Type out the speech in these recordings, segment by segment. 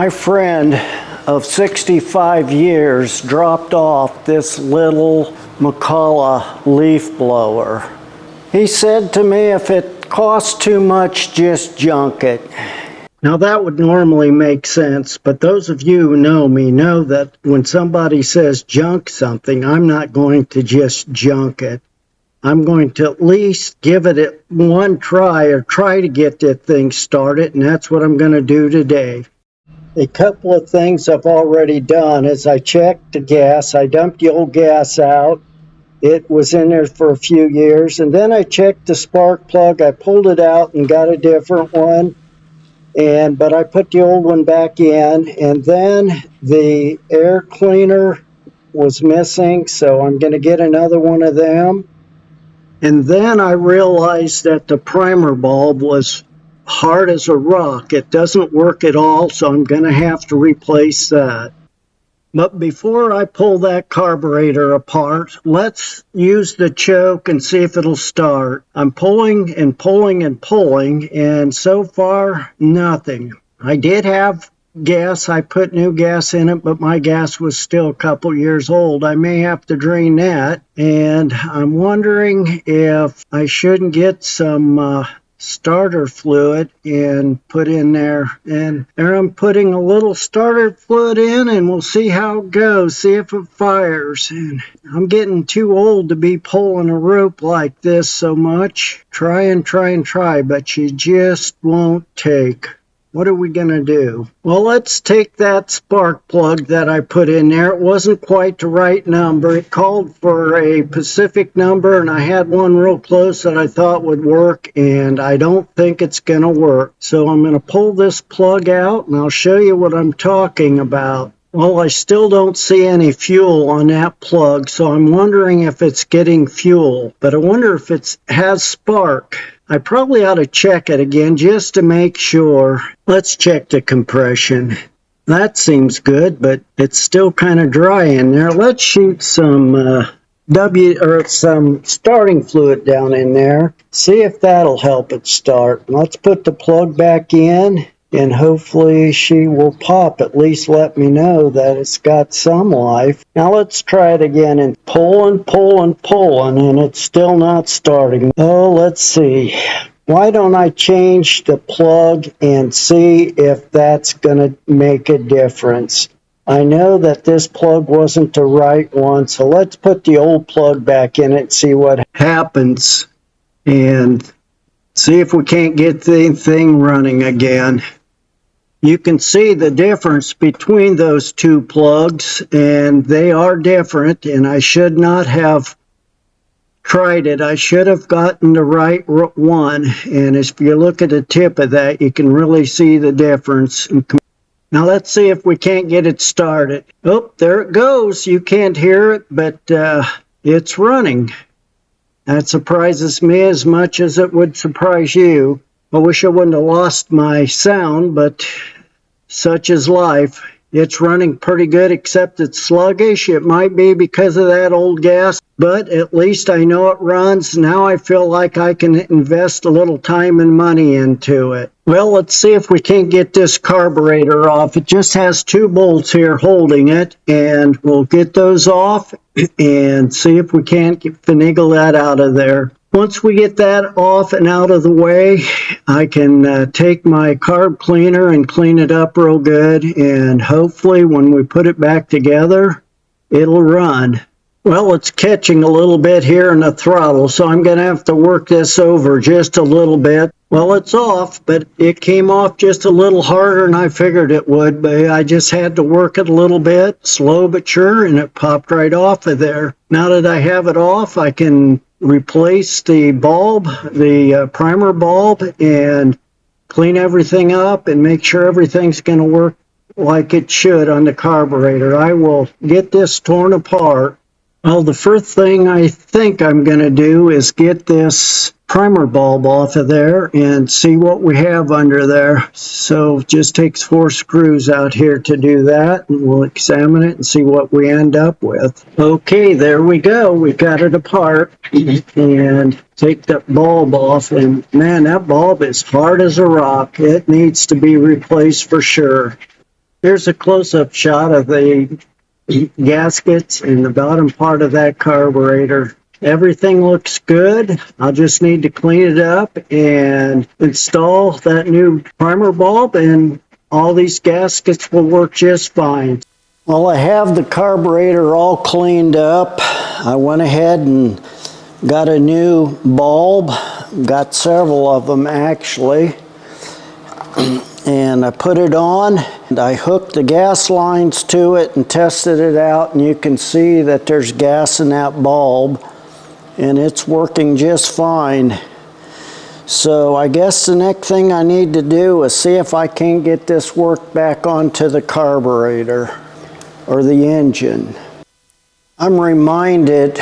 My friend of 65 years dropped off this little McCulloch leaf blower. He said to me, if it costs too much, just junk it. Now that would normally make sense, but those of you who know me know that when somebody says junk something, I'm not going to just junk it. I'm going to at least give it one try or try to get that thing started, and that's what I'm going to do today. A couple of things I've already done is I checked the gas. I dumped the old gas out. It was in there for a few years. And then I checked the spark plug. I pulled it out and got a different one. But I put the old one back in. And then the air cleaner was missing. So I'm going to get another one of them. And then I realized that the primer bulb was hard as a rock. It doesn't work at all, so I'm going to have to replace that. But before I pull that carburetor apart, let's use the choke and see if it'll start. I'm pulling and pulling and pulling, and so far, nothing. I did have gas. I put new gas in it, but my gas was still a couple years old. I may have to drain that, and I'm wondering if I shouldn't get some starter fluid and put in there. And there I'm putting a little starter fluid in, and we'll see how it goes, see if it fires. And I'm getting too old to be pulling a rope like this so much. Try and try, but you just won't take. What are we going to do? Well, let's take that spark plug that I put in there. It wasn't quite the right number. It called for a Pacific number, and I had one real close that I thought would work, and I don't think it's going to work. So I'm going to pull this plug out, and I'll show you what I'm talking about. Well, I still don't see any fuel on that plug, so I'm wondering if it's getting fuel. But I wonder if it has spark. I probably ought to check it again just to make sure. Let's check the compression. That seems good, but it's still kind of dry in there. Let's shoot some some starting fluid down in there. See if that'll help it start. Let's put the plug back in, and hopefully she will pop. At least let me know that it's got some life. Now let's try it again, and pulling, and it's still not starting. Oh, let's see. Why don't I change the plug and see if that's going to make a difference? I know that this plug wasn't the right one, so let's put the old plug back in it and see what happens. And see if we can't get the thing running again. You can see the difference between those two plugs, and they are different, and I should not have tried it. I should have gotten the right one, and if you look at the tip of that, you can really see the difference. Now let's see if we can't get it started. Oh, there it goes. You can't hear it, but it's running. That surprises me as much as it would surprise you. I wish I wouldn't have lost my sound, but such is life. It's running pretty good, except it's sluggish. It might be because of that old gas, but at least I know it runs. Now I feel like I can invest a little time and money into it. Well, let's see if we can't get this carburetor off. It just has two bolts here holding it, and we'll get those off and see if we can't finagle that out of there. Once we get that off and out of the way, I can take my carb cleaner and clean it up real good, and hopefully when we put it back together, it'll run. Well, it's catching a little bit here in the throttle, so I'm going to have to work this over just a little bit. Well, it's off, but it came off just a little harder than I figured it would, but I just had to work it a little bit, slow but sure, and it popped right off of there. Now that I have it off, I can replace the bulb, the primer bulb, and clean everything up and make sure everything's going to work like it should on the carburetor. I will get this torn apart. Well, the first thing I think I'm going to do is get this primer bulb off of there and see what we have under there. So it just takes 4 screws out here to do that, and we'll examine it and see what we end up with. Okay, there we go. We got it apart, and take that bulb off, and man, that bulb is hard as a rock. It needs to be replaced for sure. Here's a close-up shot of the gaskets in the bottom part of that carburetor. Everything looks good. I'll just need to clean it up and install that new primer bulb, and all these gaskets will work just fine. Well, I have the carburetor all cleaned up. I went ahead and got a new bulb. Got several of them actually. And I put it on, and I hooked the gas lines to it and tested it out, and you can see that there's gas in that bulb, and it's working just fine. So I guess the next thing I need to do is see if I can get this worked back onto the carburetor or the engine. I'm reminded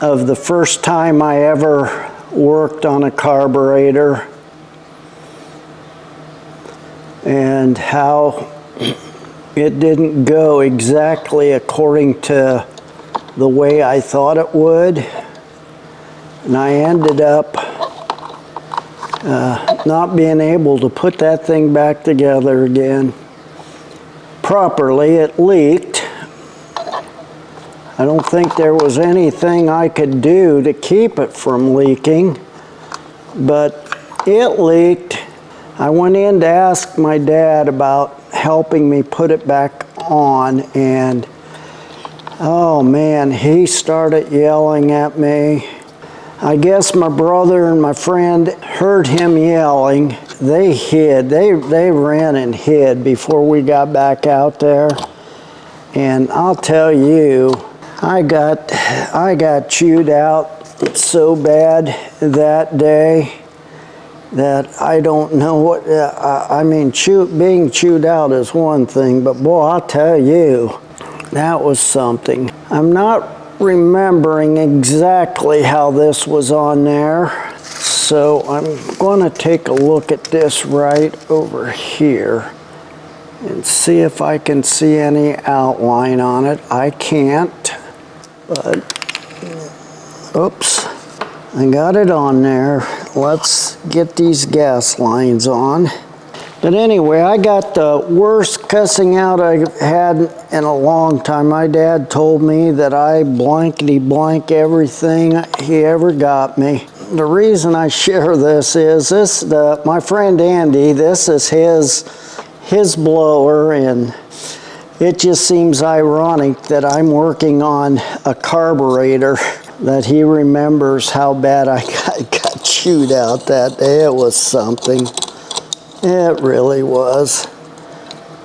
of the first time I ever worked on a carburetor and how it didn't go exactly according to the way I thought it would. And I ended up not being able to put that thing back together again properly. It leaked. I don't think there was anything I could do to keep it from leaking, but it leaked. I went in to ask my dad about helping me put it back on, and oh man, he started yelling at me. I guess my brother and my friend heard him yelling. They hid. They ran and hid before we got back out there. And I'll tell you, I got chewed out so bad that day that I don't know what, I mean, being chewed out is one thing, but boy, I'll tell you, that was something. I'm not remembering exactly how this was on there, so I'm going to take a look at this right over here and see if I can see any outline on it. I can't, but oops. I got it on there. Let's get these gas lines on. But anyway, I got the worst cussing out I've had in a long time. My dad told me that I blankety blank everything he ever got me. The reason I share this is my friend Andy, this is his blower, and it just seems ironic that I'm working on a carburetor that he remembers how bad I got chewed out that day. It was something. It really was.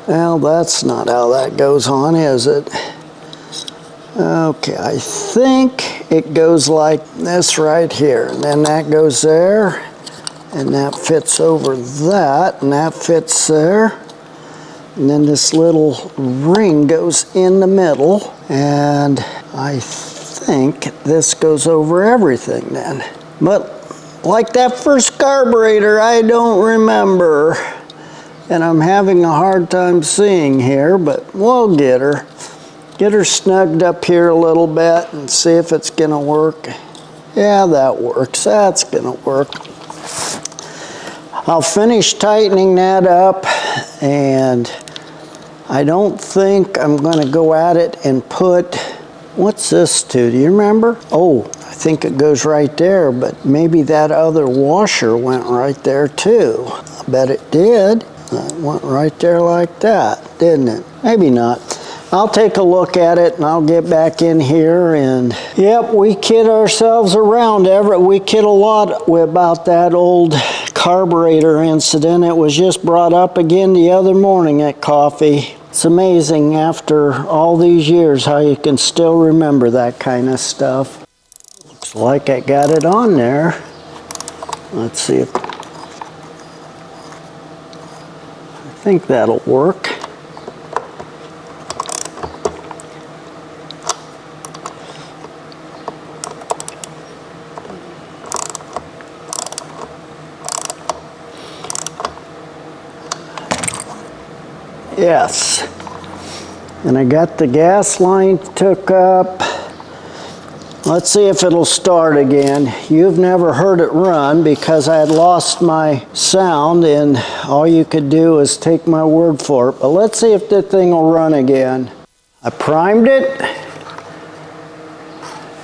Well, that's not how that goes on, is it? Okay, I think it goes like this right here. And then that goes there, and that fits over that, and that fits there. And then this little ring goes in the middle, and I think this goes over everything then. But like that first carburetor, I don't remember. And I'm having a hard time seeing here, but we'll get her. Get her snugged up here a little bit and see if it's gonna work. Yeah, that works. That's gonna work. I'll finish tightening that up, and I don't think I'm gonna go at it and put, what's this to? Do you remember? Oh, I think it goes right there, but maybe that other washer went right there too. I bet it did. It went right there like that, didn't it? Maybe not. I'll take a look at it and I'll get back in here, and yep, we kid ourselves around, Everett. We kid a lot about that old carburetor incident. It was just brought up again the other morning at coffee. It's amazing after all these years how you can still remember that kind of stuff. Looks like I got it on there. Let's see if, I think that'll work. Yes. And I got the gas line took up. Let's see if it'll start again. You've never heard it run because I had lost my sound and all you could do is take my word for it. But let's see if that thing will run again. I primed it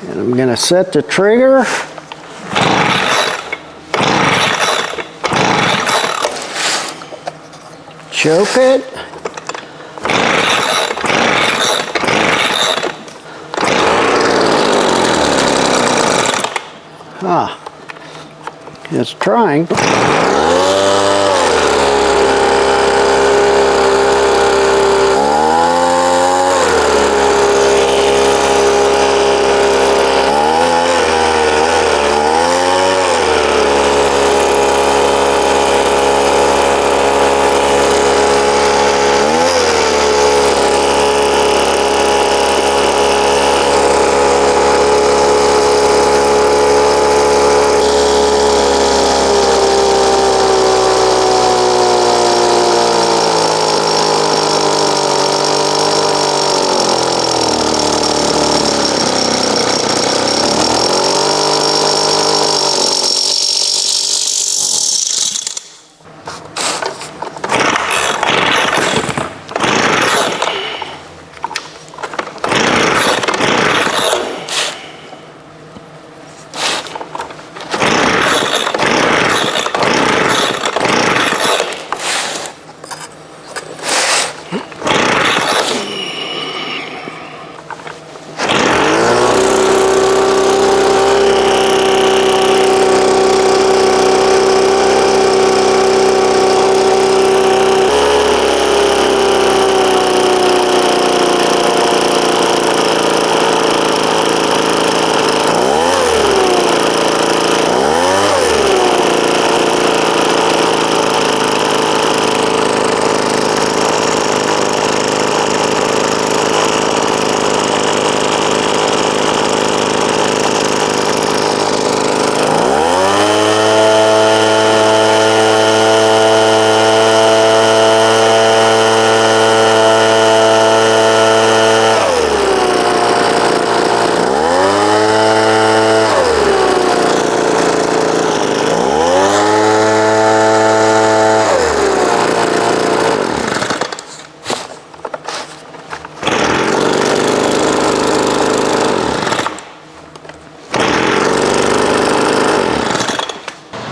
and I'm going to set the trigger. Choke it. It's trying.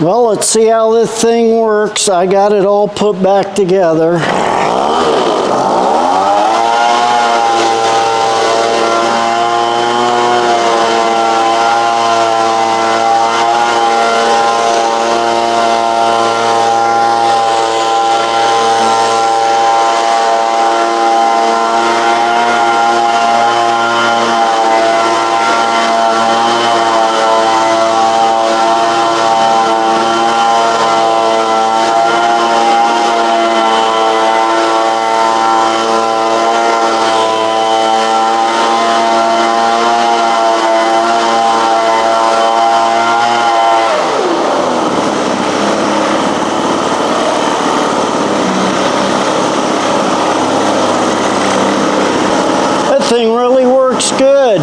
Well, let's see how this thing works. I got it all put back together. Thing really works good.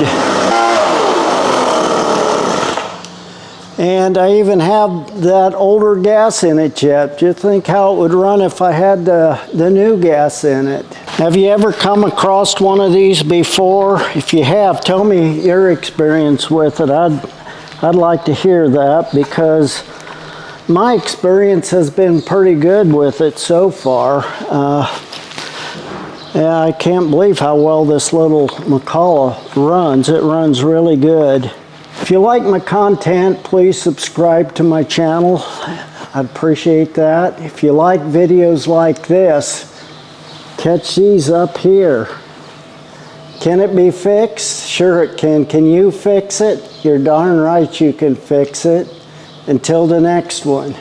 And I even have that older gas in it yet. Just think how it would run if I had the new gas in it. Have you ever come across one of these before? If you have, tell me your experience with it. I'd like to hear that because my experience has been pretty good with it so far. Yeah, I can't believe how well this little McCulloch runs. It runs really good. If you like my content, please subscribe to my channel. I'd appreciate that. If you like videos like this, catch these up here. Can it be fixed? Sure it can. Can you fix it? You're darn right you can fix it. Until the next one.